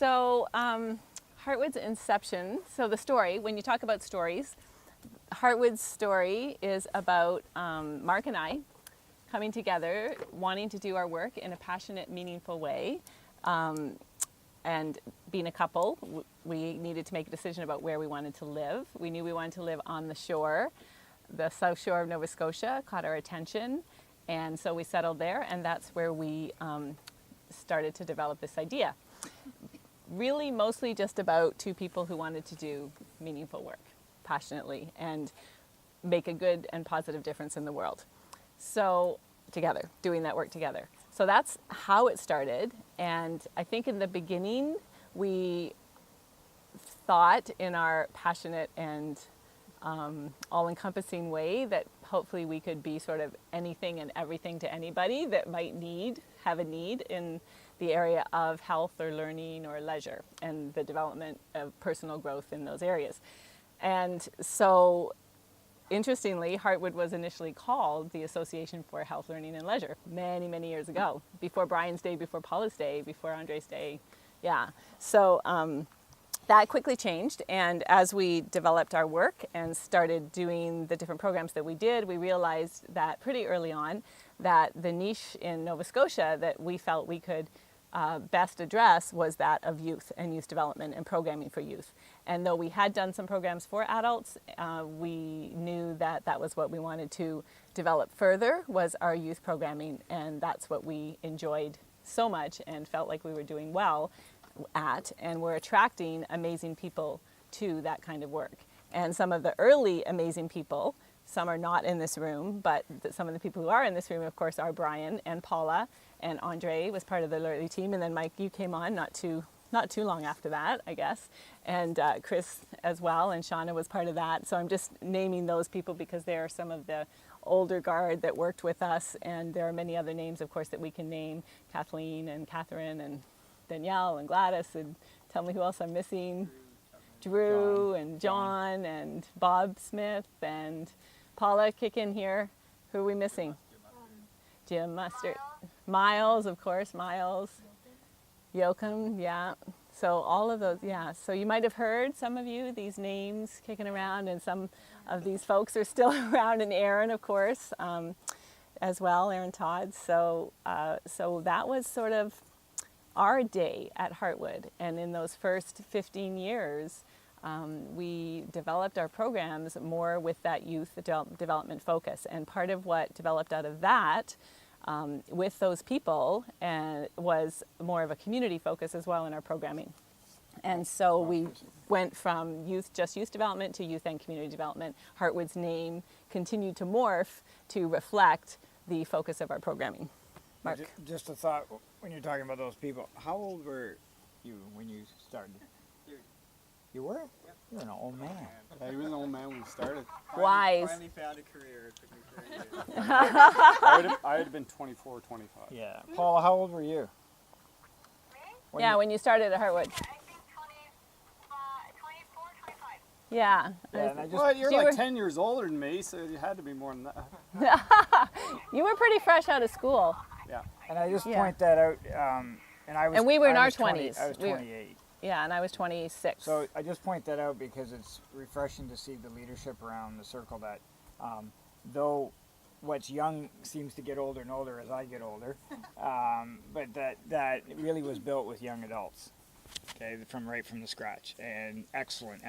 So Heartwood's inception, so the story, when you talk about stories, Heartwood's story is about Mark and I coming together, wanting to do our work in a passionate, meaningful way. And being a couple, we needed to make a decision about where we wanted to live. We knew we wanted to live on the shore. The south shore of Nova Scotia caught our attention, and so we settled there, and that's where we started to develop this idea. Really mostly just about two people who wanted to do meaningful work passionately and make a good and positive difference in the world. So together, doing that work together. So that's how it started, and I think in the beginning we thought in our passionate and all-encompassing way that hopefully we could be sort of anything and everything to anybody that might have a need in the area of health or learning or leisure and the development of personal growth in those areas. And so interestingly, Heartwood was initially called the Association for Health, Learning and Leisure many, many years ago, before Brian's day, before Paula's day, before Andre's day. Yeah. So that quickly changed, and as we developed our work and started doing the different programs that we did, we realized that pretty early on that the niche in Nova Scotia that we felt we could best address was that of youth and youth development and programming for youth. And though we had done some programs for adults, we knew that that was what we wanted to develop further, was our youth programming, and that's what we enjoyed so much and felt like we were doing well at, and we're attracting amazing people to that kind of work. And some of the early amazing people, some are not in this room, but some of the people who are in this room, of course, are Brian and Paula, and Andre was part of the early team, and then Mike, you came on not too long after that, I guess, and Chris as well, and Shauna was part of that. So I'm just naming those people because they are some of the older guard that worked with us, and there are many other names, of course, that we can name: Kathleen and Catherine and Danielle and Gladys, and tell me who else I'm missing. Drew and John and Bob Smith and Paula, kick in here. Who are we missing? Jim Mustard. Miles, of course, Miles. Yoakum, yeah. So all of those, yeah. So you might have heard, some of you, these names kicking around, and some of these folks are still around, and Aaron, of course, as well, Aaron Todd. So that was sort of our day at Heartwood, and in those first 15 years, we developed our programs more with that youth development focus. And part of what developed out of that with those people was more of a community focus as well in our programming. And so we went from just youth development to youth and community development. Heartwood's name continued to morph to reflect the focus of our programming. Mark? Just a thought, when you're talking about those people, how old were you when you started? You were? Yep. You're an old man. Yeah, he was an old man when we started. Wise. Finally found a career. It took me 30 years. I would have been 24 or 25. Yeah. Paula, how old were you? Me? When you started at Heartwood. I think 24, 25. Yeah. Well, you're like 10 years older than me, so you had to be more than that. You were pretty fresh out of school. Yeah. And I just point that out, and we were in our 20s. I was 28. Yeah, and I was 26. So I just point that out because it's refreshing to see the leadership around the circle that, though what's young seems to get older and older as I get older, but that really was built with young adults, okay, right from the scratch, and excellent.